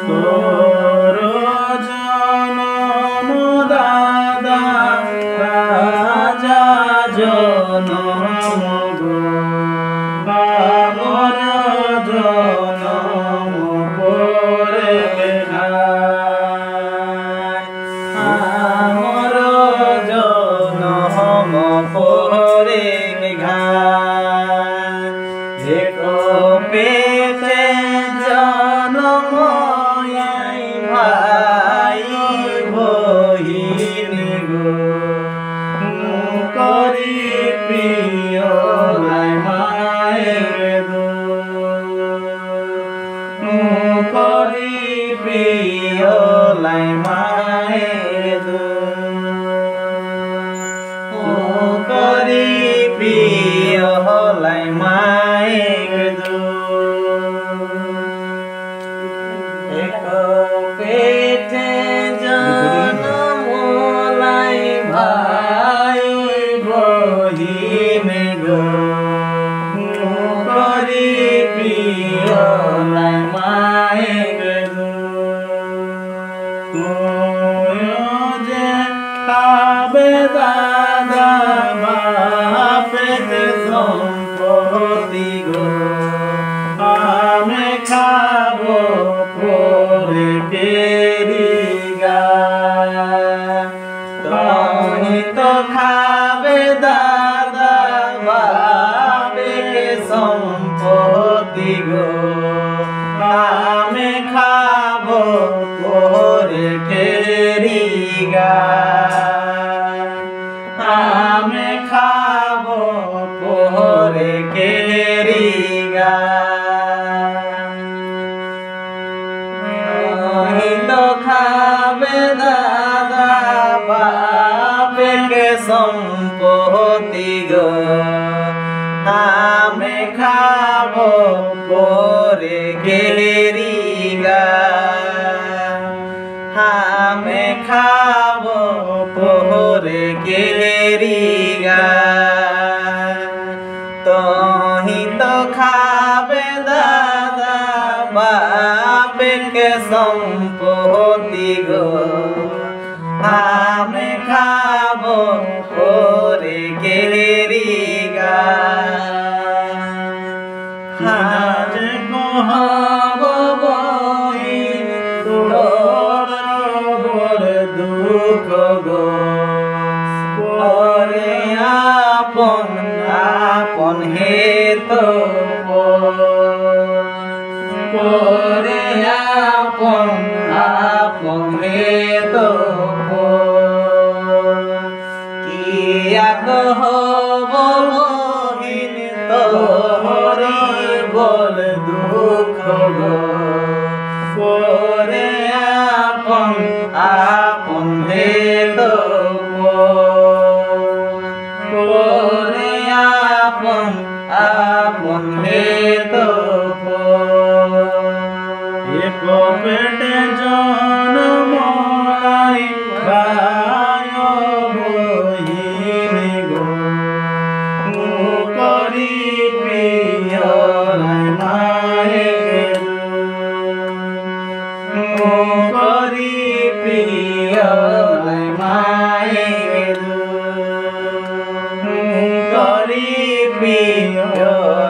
তোর জনম দাদা রাজা জনম গো বাবর জনম পরে আমার জনম পরে পেটে জনম ভাই বহিনী গো করি প্রিয় মায়ের করি প্রিয় মায়ের করি প্রিয় মায়ের পেটে জনম ভাই বহিন গো করি প্রিয় মায়ের যে খাবে দাদা বাপের সম্পত্তি গো আমি খাবো পরে কেরিগা তুমি তো খাবে দাদা বাপের সম্পত্তি গো আমি খাবো পরে কেরিগা আমি খাবো পরে কেরিগা তো খাবে দাদা বাপের সম্পত্তি গো আমি খাবো পরে কেরিগা আমি খাবো পরে কেরিগা তোহি তো খাবে দাদা বাপের সম্পত্তি গো আমি খাবো পরে কেরিগা আজ কহাব বহি তোর বড় দুঃখ গো পরে আপন আপন হে তো পরে আপন আপন হে তো কিয়া কহব বহিন তোর বল দুঃখ গো পরে আপন আপন হে তো পরে আপন আপন হে তো পেটে জনম ভাই বহিনী গো করি প্রিয় মায়ের করি প্রিয় মায়ের করি প্রিয়